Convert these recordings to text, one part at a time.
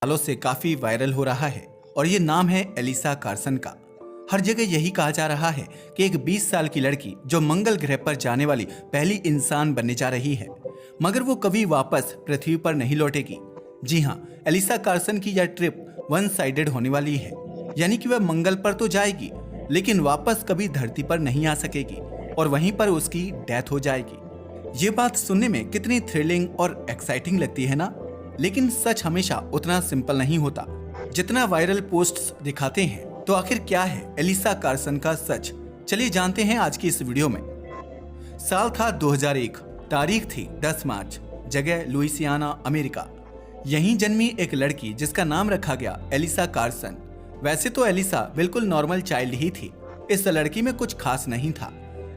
सालों से काफी वायरल हो रहा है और ये नाम है एलिसा कार्सन का। हर जगह यही कहा जा रहा है कि एक 20 साल की लड़की जो मंगल ग्रह पर जाने वाली पहली इंसान बनने जा रही है, मगर वो कभी वापस पृथ्वी पर नहीं लौटेगी। जी हाँ, एलिसा कार्सन की यह ट्रिप वन साइडेड होने वाली है, यानी कि वह मंगल पर तो जाएगी लेकिन वापस कभी धरती पर नहीं आ सकेगी और वहीं पर उसकी डेथ हो जाएगी। ये बात सुनने में कितनी थ्रिलिंग और एक्साइटिंग लगती है ना, लेकिन सच हमेशा उतना सिंपल नहीं होता जितना वायरल पोस्ट्स दिखाते हैं। तो आखिर क्या है एलिसा कार्सन का सच, चलिए जानते हैं आज की इस वीडियो में। साल था 2001, तारीख थी 10 मार्च, जगह लुइसियाना, अमेरिका। यहीं जन्मी एक लड़की जिसका नाम रखा गया एलिसा कार्सन। वैसे तो एलिसा बिल्कुल नॉर्मल चाइल्ड ही थी, इस लड़की में कुछ खास नहीं था,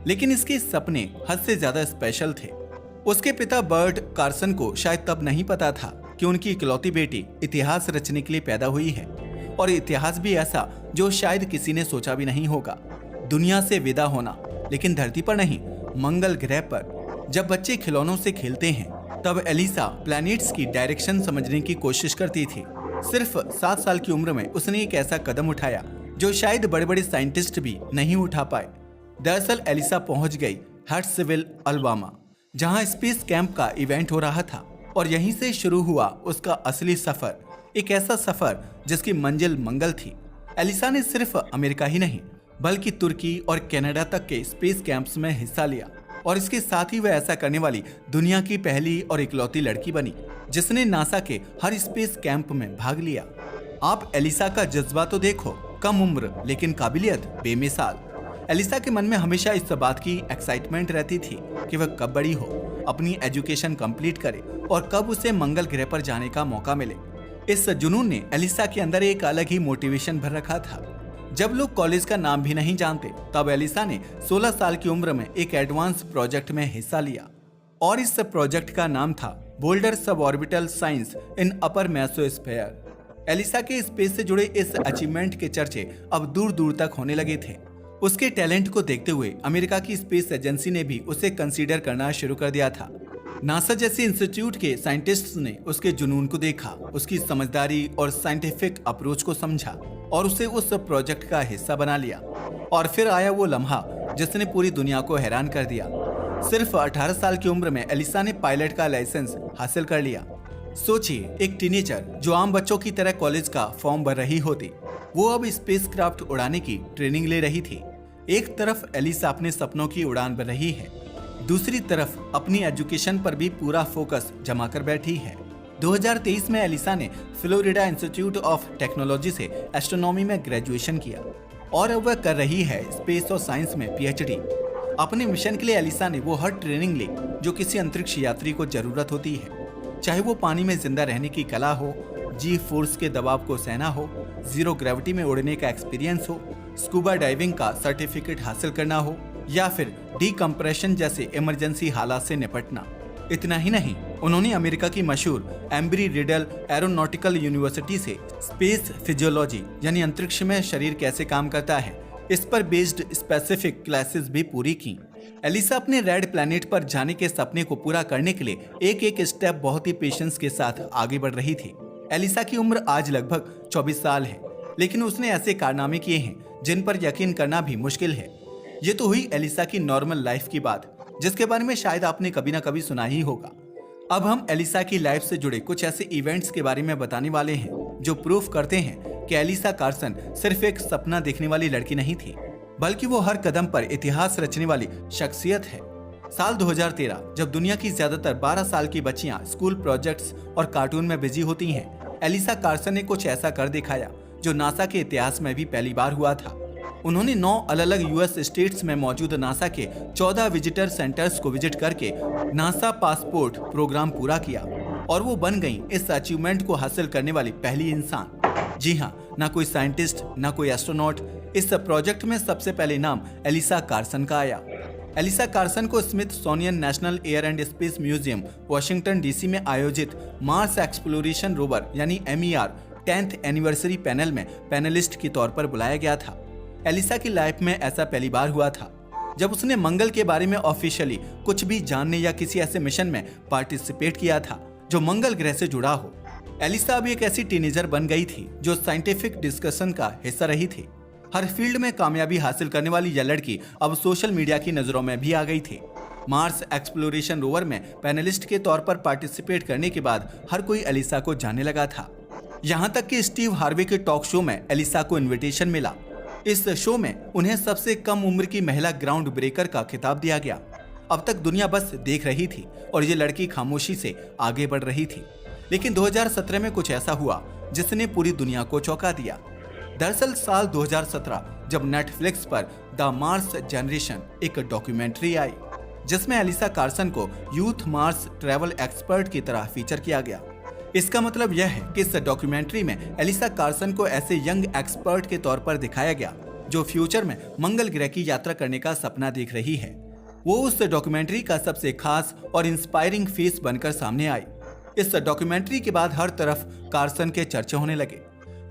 लेकिन इसके सपने हद से ज्यादा स्पेशल थे। उसके पिता बर्ट कार्सन को शायद तब नहीं पता था कि उनकी इकलौती बेटी इतिहास रचने के लिए पैदा हुई है, और इतिहास भी ऐसा जो शायद किसी ने सोचा भी नहीं होगा। दुनिया से विदा होना, लेकिन धरती पर नहीं, मंगल ग्रह पर। जब बच्चे खिलौनों से खेलते हैं तब एलिसा प्लैनेट्स की डायरेक्शन समझने की कोशिश करती थी। सिर्फ 7 साल की उम्र में उसने एक ऐसा कदम उठाया जो शायद बड़े बड़े साइंटिस्ट भी नहीं उठा पाए। दरअसल एलिसा पहुंच गई हर्ट्सविल, अलाबामा, जहां स्पेस कैंप का इवेंट हो रहा था, और यहीं से शुरू हुआ उसका असली सफर। एक ऐसा सफर जिसकी मंजिल मंगल थी। एलिसा ने सिर्फ अमेरिका ही नहीं बल्कि तुर्की और कनाडा तक के स्पेस कैंप्स में हिस्सा लिया, और इसके साथ ही वह ऐसा करने वाली दुनिया की पहली और इकलौती लड़की बनी जिसने नासा के हर स्पेस कैंप में भाग लिया। आप एलिसा का जज्बा तो देखो, कम उम्र लेकिन काबिलियत बेमिसाल। एलिसा के मन में हमेशा इस बात की एक्साइटमेंट रहती थी कि वह कब बड़ी हो, अपनी एजुकेशन कंप्लीट करे और कब उसे मंगल ग्रह पर जाने का मौका मिले। इस जुनून ने एलिसा के अंदर एक अलग ही मोटिवेशन भर रखा था। जब लोग कॉलेज का नाम भी नहीं जानते, तब एलिसा ने 16 साल की उम्र में एक एडवांस प्रोजेक्ट में हिस्सा लिया, और इस प्रोजेक्ट का नाम था बोल्डर सबऑर्बिटल साइंस इन अपर मेसोस्फीयर। एलिसा के स्पेस से जुड़े इस अचीवमेंट के चर्चे अब दूर दूर तक होने लगे थे। उसके टैलेंट को देखते हुए अमेरिका की स्पेस एजेंसी ने भी उसे कंसीडर करना शुरू कर दिया था। नासा जैसे इंस्टीट्यूट के साइंटिस्ट्स ने उसके जुनून को देखा, उसकी समझदारी और साइंटिफिक अप्रोच को समझा और उसे उस प्रोजेक्ट का हिस्सा बना लिया। और फिर आया वो लम्हा जिसने पूरी दुनिया को हैरान कर दिया। सिर्फ 18 साल की उम्र में एलिसा ने पायलट का लाइसेंस हासिल कर लिया। सोचिए, एक टीनेजर जो आम बच्चों की तरह कॉलेज का फॉर्म भर रही होती, वो अब स्पेसक्राफ्ट उड़ाने की ट्रेनिंग ले रही थी। एक तरफ एलिसा अपने सपनों की उड़ान भर रही है, दूसरी तरफ अपनी एजुकेशन पर भी पूरा फोकस जमा कर बैठी है। 2023 में एलिसा ने फ्लोरिडा इंस्टीट्यूट ऑफ टेक्नोलॉजी से एस्ट्रोनॉमी में ग्रेजुएशन किया, और अब वह कर रही है स्पेस और साइंस में पीएचडी। अपने मिशन के लिए एलिसा ने वो हर ट्रेनिंग ली जो किसी अंतरिक्ष यात्री को जरूरत होती है, चाहे वो पानी में जिंदा रहने की कला हो, जी फोर्स के दबाव को सहना हो, जीरो ग्रेविटी में उड़ने का एक्सपीरियंस हो, स्कूबा डाइविंग का सर्टिफिकेट हासिल करना हो, या फिर डीकम्प्रेशन जैसे इमरजेंसी हालात से निपटना। इतना ही नहीं, उन्होंने अमेरिका की मशहूर एम्ब्री रिडल एरोनॉटिकल यूनिवर्सिटी से स्पेस फिजियोलॉजी यानी अंतरिक्ष में शरीर कैसे काम करता है, इस पर बेस्ड स्पेसिफिक क्लासेस भी पूरी की। एलिसा अपने रेड प्लैनेट पर जाने के सपने को पूरा करने के लिए एक एक स्टेप बहुत ही पेशेंस के साथ आगे बढ़ रही थी। एलिसा की उम्र आज लगभग 24 साल है, लेकिन उसने ऐसे कारनामे किए हैं जिन पर यकीन करना भी मुश्किल है। ये तो हुई एलिसा की नॉर्मल लाइफ की बात, जिसके बारे में शायद आपने कभी ना कभी सुना ही होगा। अब हम एलिसा की लाइफ से जुड़े कुछ ऐसे इवेंट्स के बारे में बताने वाले हैं जो प्रूफ करते हैं कि एलिसा कार्सन सिर्फ एक सपना देखने वाली लड़की नहीं थी, बल्कि वो हर कदम पर इतिहास रचने वाली शख्सियत है। साल 2013, जब दुनिया की ज्यादातर 12 साल की बच्चियां स्कूल प्रोजेक्ट्स और कार्टून में बिजी होती हैं, एलिसा कार्सन ने कुछ ऐसा कर दिखाया जो नासा के इतिहास में भी पहली बार हुआ था। उन्होंने 9 अलग-अलग यूएस स्टेट्स में मौजूद नासा के 14 विजिटर सेंटर्स को विजिट करके नासा पासपोर्ट प्रोग्राम पूरा किया, और वो बन गई इस अचीवमेंट को हासिल करने वाली पहली इंसान। जी हाँ, ना कोई साइंटिस्ट, ना कोई एस्ट्रोनॉट, इस प्रोजेक्ट में सबसे पहले नाम एलिसा कार्सन का आया। एलिसा कार्सन को Smithsonian national air and space museum, Washington DC में आयोजित मार्स एक्सप्लोरेशन रोवर यानी MER 10th एनिवर्सरी पैनल में पैनलिस्ट के तौर पर बुलाया गया था। एलिसा की लाइफ में ऐसा पहली बार हुआ था जब उसने मंगल के बारे में ऑफिशियली कुछ भी जानने या किसी ऐसे मिशन में पार्टिसिपेट किया था जो मंगल ग्रह से जुड़ा हो। एलिसा अभी एक ऐसी टीनेजर बन गई थी जो साइंटिफिक डिस्कशन का हिस्सा रही थी। हर फील्ड में कामयाबी हासिल करने वाली यह लड़की अब सोशल मीडिया की नजरों में भी आ गई थी। मार्स एक्सप्लोरेशन रोवर में पैनलिस्ट के तौर पर पार्टिसिपेट करने के बाद हर कोई एलिसा को जानने लगा था। यहाँ तक कि स्टीव हार्वे के टॉक शो में एलिसा को इनविटेशन मिला। इस शो में उन्हें सबसे कम उम्र की महिला ग्राउंड ब्रेकर का खिताब दिया गया। अब तक दुनिया बस देख रही थी और ये लड़की खामोशी से आगे बढ़ रही थी। लेकिन 2017 में कुछ ऐसा हुआ जिसने पूरी दुनिया को चौंका दिया। दरअसल साल 2017 जब नेटफ्लिक्स पर द मार्स जनरेशन एक डॉक्यूमेंट्री आई जिसमें एलिसा कार्सन को यूथ मार्स ट्रैवल एक्सपर्ट की तरह फीचर किया गया। इसका मतलब यह है कि इस डॉक्यूमेंट्री में एलिसा कार्सन को ऐसे यंग एक्सपर्ट के तौर पर दिखाया गया जो फ्यूचर में मंगल ग्रह की यात्रा करने का सपना देख रही है। वो उस डॉक्यूमेंट्री का सबसे खास और इंस्पायरिंग फेस बनकर सामने आई। इस डॉक्यूमेंट्री के बाद हर तरफ कार्सन के चर्चे होने लगे।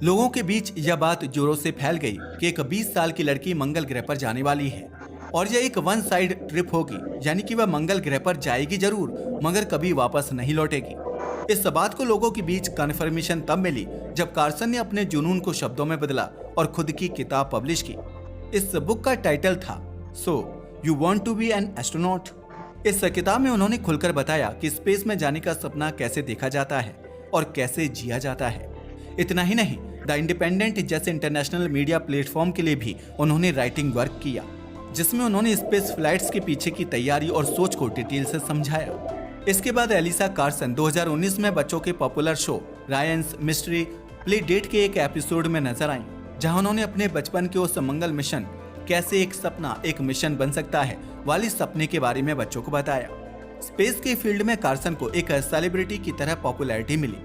लोगों के बीच यह बात जोरों से फैल गई कि एक 20 साल की लड़की मंगल ग्रह पर जाने वाली है और यह एक वन साइड ट्रिप होगी, यानी कि वह मंगल ग्रह पर जाएगी जरूर मगर कभी वापस नहीं लौटेगी। इस बात को लोगों के बीच कन्फर्मेशन तब मिली जब कार्सन ने अपने जुनून को शब्दों में बदला और खुद की किताब पब्लिश की। इस बुक का टाइटल था so you want to be an astronaut. इस किताब में उन्होंने खुलकर बताया कि स्पेस में जाने का सपना कैसे देखा जाता है और कैसे जिया जाता है। इतना ही नहीं, द इंडिपेंडेंट जैसे इंटरनेशनल मीडिया प्लेटफॉर्म के लिए भी उन्होंने राइटिंग वर्क किया जिसमें उन्होंने स्पेस फ्लाइट्स के पीछे की तैयारी और सोच को डिटेल से समझाया। इसके बाद एलिसा कार्सन 2019 में बच्चों के popular show Ryan's mystery playdate के एक एपिसोड में नजर आई जहां उन्होंने अपने बचपन के उस मंगल मिशन कैसे एक सपना एक मिशन बन सकता है वाली सपने के बारे में बच्चों को बताया। स्पेस के फील्ड में कार्सन को एक सेलिब्रिटी की तरह पॉपुलैरिटी मिली।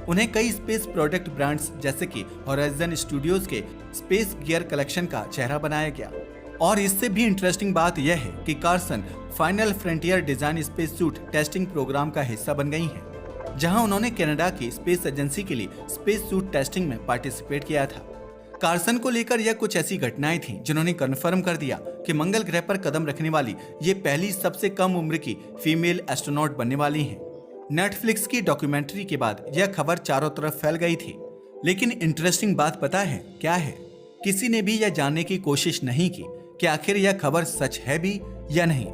उन्हें कई स्पेस प्रोडक्ट ब्रांड्स जैसे कि हॉराइजन स्टूडियोज के स्पेस गियर कलेक्शन का चेहरा बनाया गया। और इससे भी इंटरेस्टिंग बात यह है कि Carson final frontier design space suit testing programme का हिस्सा बन गई हैं, जहां उन्होंने कनाडा की स्पेस एजेंसी के लिए स्पेस सूट टेस्टिंग में पार्टिसिपेट किया था। कार्सन को लेकर यह कुछ ऐसी घटनाएं थीं जिन्होंने कन्फर्म कर दिया कि मंगल ग्रह पर कदम रखने वाली ये पहली सबसे कम उम्र की फीमेल एस्ट्रोनॉट बनने वाली हैं। नेटफ्लिक्स की डॉक्यूमेंट्री के बाद यह खबर चारों तरफ फैल गई थी। लेकिन इंटरेस्टिंग बात पता है क्या है? किसी ने भी यह जानने की कोशिश नहीं की कि आखिर यह खबर सच है भी या नहीं,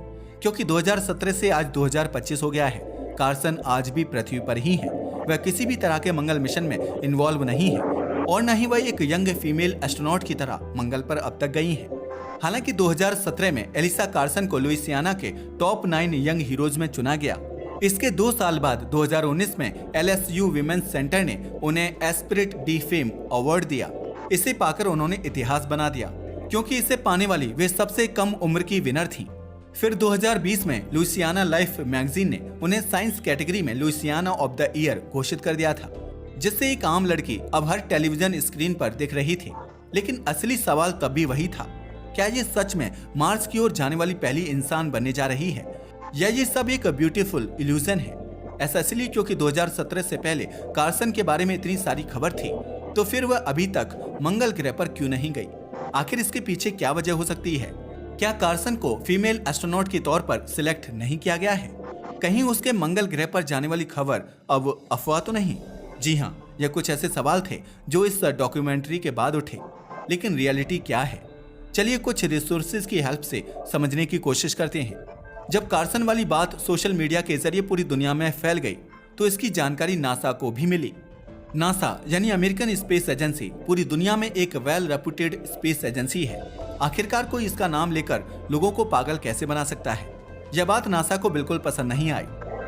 क्योंकि 2017 से आज 2025 हो गया है। कार्सन आज भी पृथ्वी पर ही है। वह किसी भी तरह के मंगल मिशन में इन्वॉल्व नहीं है और न ही वह एक यंग फीमेल एस्ट्रोनॉट की तरह मंगल पर अब तक गई है। हालांकि 2017 में एलिसा कार्सन को लुइसियाना के टॉप 9 यंग हीरोज में चुना गया। इसके 2 साल बाद 2019 में LSU विमेंस सेंटर ने उन्हें एस्पिरिट डी फेम अवार्ड दिया। इसे पाकर उन्होंने इतिहास बना दिया क्योंकि इसे पाने वाली वे सबसे कम उम्र की विनर थी। फिर 2020 में लुइसियाना लाइफ मैगजीन ने उन्हें साइंस कैटेगरी में लुइसियाना ऑफ द ईयर घोषित कर दिया था, जिससे एक आम लड़की अब हर टेलीविजन स्क्रीन पर दिख रही थी। लेकिन असली सवाल तब भी वही था, क्या ये सच में मार्स की ओर जाने वाली पहली इंसान बनने जा रही है या ये सब एक ब्यूटीफुल इल्यूजन है? ऐसा इसलिए क्योंकि 2017 से पहले कार्सन के बारे में इतनी सारी खबर थी, तो फिर वह अभी तक मंगल ग्रह पर क्यों नहीं गई? आखिर इसके पीछे क्या वजह हो सकती है? क्या कार्सन को फीमेल एस्ट्रोनॉट के तौर पर सिलेक्ट नहीं किया गया है? कहीं उसके मंगल ग्रह पर जाने वाली खबर अब अफवाह तो नहीं? जी हाँ, यह कुछ ऐसे सवाल थे जो इस डॉक्यूमेंट्री के बाद उठे। लेकिन रियलिटी क्या है? चलिए कुछ रिसोर्सेज की हेल्प से समझने की कोशिश करते हैं। जब कार्सन वाली बात सोशल मीडिया के जरिए पूरी दुनिया में फैल गई तो इसकी जानकारी नासा को भी मिली। नासा यानी अमेरिकन स्पेस एजेंसी पूरी दुनिया में एक वेल रेपुटेड स्पेस एजेंसी है। आखिरकार कोई इसका नाम लेकर लोगों को पागल कैसे बना सकता है? यह बात नासा को बिल्कुल पसंद नहीं आई।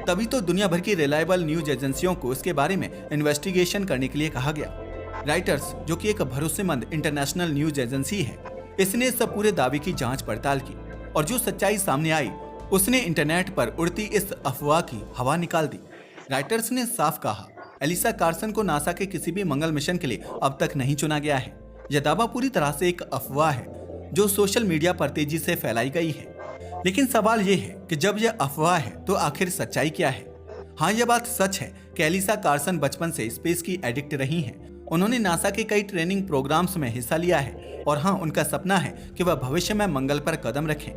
तभी तो दुनिया भर की रिलायबल न्यूज एजेंसियों को इसके बारे में इन्वेस्टिगेशन करने के लिए कहा गया। राइटर्स, जो कि एक भरोसेमंद इंटरनेशनल न्यूज एजेंसी है, इसने इस पूरे दावे की जांच पड़ताल की और जो सच्चाई सामने आई उसने इंटरनेट पर उड़ती इस अफवाह की हवा निकाल दी। राइटर्स ने साफ कहा, एलिसा कार्सन को नासा के किसी भी मंगल मिशन के लिए अब तक नहीं चुना गया है। यह दावा पूरी तरह से एक अफवाह है जो सोशल मीडिया पर तेजी से फैलाई गई है। लेकिन सवाल यह है कि जब यह अफवाह है तो आखिर सच्चाई क्या है? हाँ, यह बात सच है कि एलिसा कार्सन बचपन से स्पेस की एडिक्ट रही हैं। उन्होंने नासा के कई ट्रेनिंग प्रोग्राम्स में हिस्सा लिया है और हाँ, उनका सपना है कि वह भविष्य में मंगल पर कदम रखें।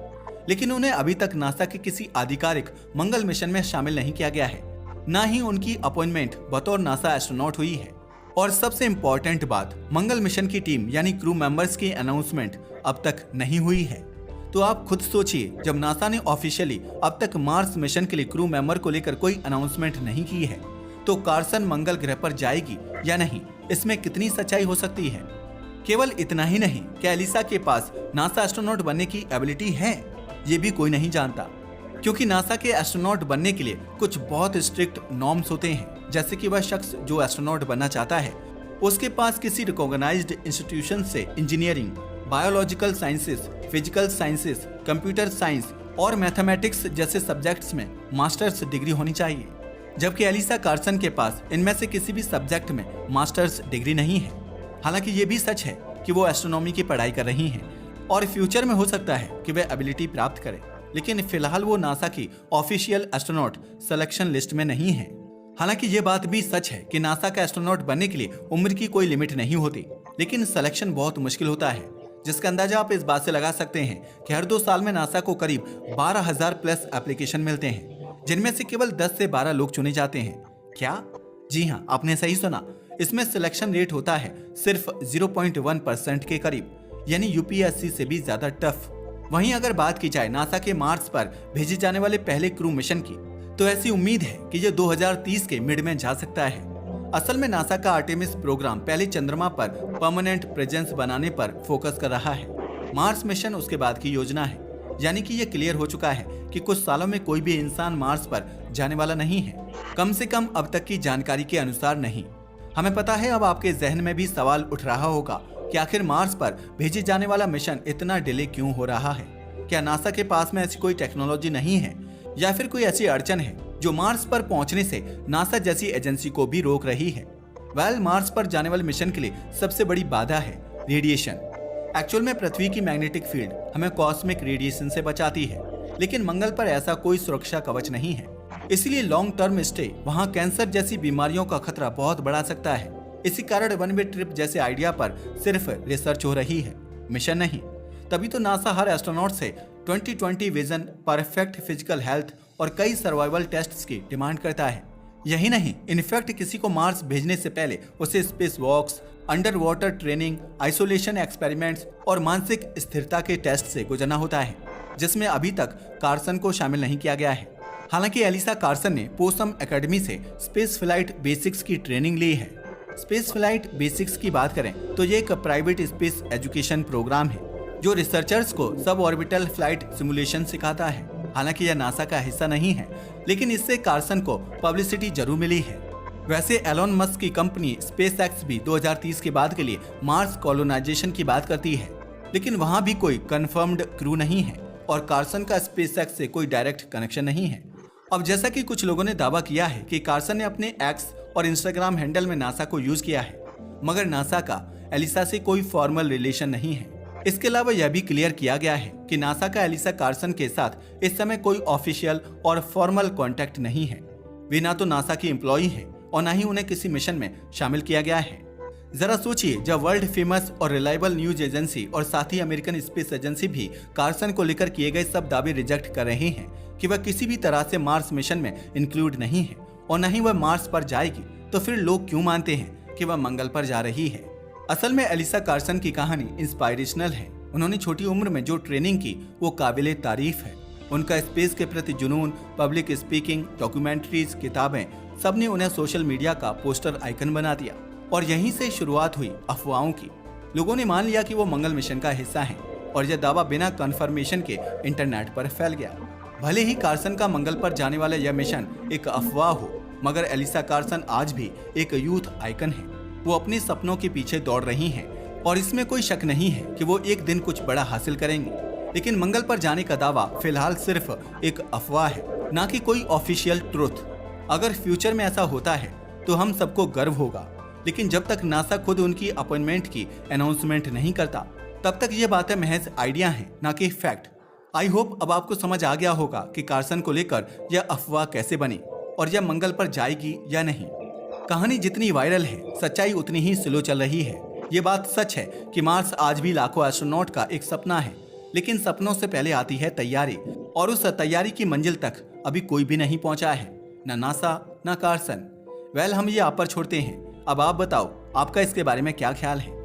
लेकिन उन्हें अभी तक नासा के किसी आधिकारिक मंगल मिशन में शामिल नहीं किया गया है। ना ही उनकी अपॉइंटमेंट बतौर नासा एस्ट्रोनॉट हुई है। और सबसे इम्पोर्टेंट बात, मंगल मिशन की टीम यानी क्रू मेंबर्स की अनाउंसमेंट अब तक नहीं हुई है। तो आप खुद सोचिए, जब नासा ने ऑफिशियली अब तक मार्स मिशन के लिए क्रू मेंबर को लेकर कोई अनाउंसमेंट नहीं की है, तो कार्सन मंगल ग्रह पर जाएगी या नहीं, इसमें कितनी सच्चाई हो सकती है। केवल इतना ही नहीं, क्या एलिसा के पास नासा एस्ट्रोनॉट बनने की एबिलिटी है, ये भी कोई नहीं जानता। क्योंकि नासा के एस्ट्रोनॉट बनने के लिए कुछ बहुत स्ट्रिक्ट नॉर्म्स होते हैं, जैसे कि वह शख्स जो एस्ट्रोनॉट बनना चाहता है उसके पास किसी रिकॉग्नाइज्ड इंस्टीट्यूशन से engineering, biological sciences, physical sciences, computer science और मैथमेटिक्स जैसे सब्जेक्ट्स में मास्टर्स डिग्री होनी चाहिए। जबकि एलिसा कार्सन के पास इनमें से किसी भी सब्जेक्ट में मास्टर्स डिग्री नहीं है। हालांकि ये भी सच है कि वो एस्ट्रोनॉमी की पढ़ाई कर रही हैं और फ्यूचर में हो सकता है कि वे एबिलिटी प्राप्त करें, लेकिन फिलहाल वो नासा की ऑफिशियल एस्ट्रोनॉट सिलेक्शन लिस्ट में नहीं है। हालांकि ये बात भी सच है कि नासा का एस्ट्रोनॉट बनने के लिए उम्र की कोई लिमिट नहीं होती, लेकिन सिलेक्शन बहुत मुश्किल होता है, जिसका अंदाजा आप इस बात से लगा सकते हैं कि हर 2 साल में नासा को करीब 12,000 प्लस एप्लीकेशन मिलते हैं, जिनमें से केवल 10 से 12 लोग चुने जाते हैं। क्या? जी हाँ, आपने सही सुना। इसमें सिलेक्शन रेट होता है सिर्फ 0.1% के करीब, यानी यूपीएससी से भी ज्यादा टफ। वहीं अगर बात की जाए नासा के मार्स पर भेजे जाने वाले पहले क्रू मिशन की, तो ऐसी उम्मीद है कि ये 2030 के मिड में जा सकता है। असल में नासा का आर्टेमिस प्रोग्राम पहले चंद्रमा पर परमानेंट प्रेजेंस बनाने पर फोकस कर रहा है। मार्स मिशन उसके बाद की योजना है, यानी कि ये क्लियर हो चुका है कि कुछ सालों में कोई भी इंसान मार्स पर जाने वाला नहीं है, कम से कम अब तक की जानकारी के अनुसार नहीं। हमें पता है अब आपके जहन में भी सवाल उठ रहा होगा कि आखिर मार्स पर भेजे जाने वाला मिशन इतना डिले क्यों हो रहा है। क्या नासा के पास में ऐसी कोई टेक्नोलॉजी नहीं है, या फिर कोई ऐसी अड़चन है जो मार्स पर पहुंचने से नासा जैसी एजेंसी को भी रोक रही है। मार्स पर जाने वाले मिशन के लिए सबसे बड़ी बाधा है रेडिएशन। एक्चुअल में पृथ्वी की मैग्नेटिक फील्ड हमें कॉस्मिक रेडिएशन से बचाती है, लेकिन मंगल पर ऐसा कोई सुरक्षा कवच नहीं है। इसलिए लॉन्ग टर्म स्टे वहाँ कैंसर जैसी बीमारियों का खतरा बहुत बढ़ा सकता है। इसी कारण वन वे ट्रिप जैसे आइडिया पर सिर्फ रिसर्च हो रही है, मिशन नहीं। तभी तो नासा हर एस्ट्रोनॉट से 2020 विजन, परफेक्ट फिजिकल हेल्थ और कई सर्वाइवल टेस्ट्स की डिमांड करता है। यही नहीं, इनफैक्ट किसी को मार्स भेजने से पहले उसे space walks, underwater training, isolation experiments और मानसिक स्थिरता के टेस्ट से गुजरना होता है, जिसमें अभी तक कार्सन को शामिल नहीं किया गया है। हालांकि एलिसा कार्सन ने पोसम एकेडमी से स्पेस फ्लाइट बेसिक्स की ट्रेनिंग ली है। स्पेस फ्लाइट बेसिक्स की बात करें तो ये एक प्राइवेट स्पेस एजुकेशन प्रोग्राम है जो रिसर्चर्स को सब ऑर्बिटल फ्लाइट सिमुलेशन सिखाता है। हालांकि यह नासा का हिस्सा नहीं है, लेकिन इससे कार्सन को पब्लिसिटी जरूर मिली है। वैसे एलोन मस्क की कंपनी स्पेसएक्स भी 2030 के बाद के लिए मार्स कॉलोनाइजेशन की बात करती है, लेकिन वहां भी कोई कंफर्म्ड क्रू नहीं है और कार्सन का स्पेसएक्स से कोई डायरेक्ट कनेक्शन नहीं है। अब जैसा कि कुछ लोगों ने दावा किया है कि कार्सन ने अपने एक्स और इंस्टाग्राम हैंडल में नासा को यूज किया है, मगर नासा का एलिसा से कोई फॉर्मल रिलेशन नहीं है। इसके अलावा यह भी क्लियर किया गया है कि नासा का एलिसा कार्सन के साथ इस समय कोई ऑफिशियल और फॉर्मल कॉन्टेक्ट नहीं है। वे ना तो नासा की एम्प्लॉई हैं और ना ही उन्हें किसी मिशन में शामिल किया गया है। जरा सोचिए, जब वर्ल्ड फेमस और रिलायबल न्यूज एजेंसी और साथ ही अमेरिकन स्पेस एजेंसी भी कार्सन को लेकर किए गए सब दावे रिजेक्ट कर रहे हैं कि वह किसी भी तरह से मार्स मिशन में इंक्लूड नहीं है और न ही वह मार्स पर जाएगी, तो फिर लोग क्यों मानते हैं कि वह मंगल पर जा रही है। असल में एलिसा कार्सन की कहानी इंस्पायरेशनल है। उन्होंने छोटी उम्र में जो ट्रेनिंग की वो काबिले तारीफ है। उनका स्पेस के प्रति जुनून, पब्लिक स्पीकिंग, डॉक्यूमेंट्रीज, किताबें, सबने उन्हें सोशल मीडिया का पोस्टर आइकन बना दिया और यहीं से शुरुआत हुई अफवाहों की। लोगों ने मान लिया कि वो मंगल मिशन का हिस्सा हैं और यह दावा बिना कंफर्मेशन के इंटरनेट पर फैल गया। भले ही कार्सन का मंगल पर जाने वाला यह मिशन एक अफवाह हो, मगर एलिसा कार्सन आज भी एक यूथ आइकन है। वो अपने सपनों के पीछे दौड़ रही हैं और इसमें कोई शक नहीं है कि वो एक दिन कुछ बड़ा हासिल करेंगी। लेकिन मंगल पर जाने का दावा फिलहाल सिर्फ एक अफवाह है, ना कि कोई ऑफिशियल ट्रुथ। अगर फ्यूचर में ऐसा होता है तो हम सबको गर्व होगा, लेकिन जब तक नासा खुद उनकी अपॉइंटमेंट की अनाउंसमेंट नहीं करता, तब तक ये बातें महज आइडिया हैं, ना कि फैक्ट। आई होप अब आपको समझ आ गया होगा कि कार्सन को लेकर यह अफवाह कैसे बनी और यह मंगल पर जाएगी या नहीं। कहानी जितनी वायरल है, सच्चाई उतनी ही स्लो चल रही है। ये बात सच है कि मार्स आज भी लाखों एस्ट्रोनॉट का एक सपना है, लेकिन सपनों से पहले आती है तैयारी, और उस तैयारी की मंजिल तक अभी कोई भी नहीं पहुंचा है। न नासा, ना कार्सन। वेल, हम ये आप पर छोड़ते हैं। अब आप बताओ, आपका इसके बारे में क्या ख्याल है?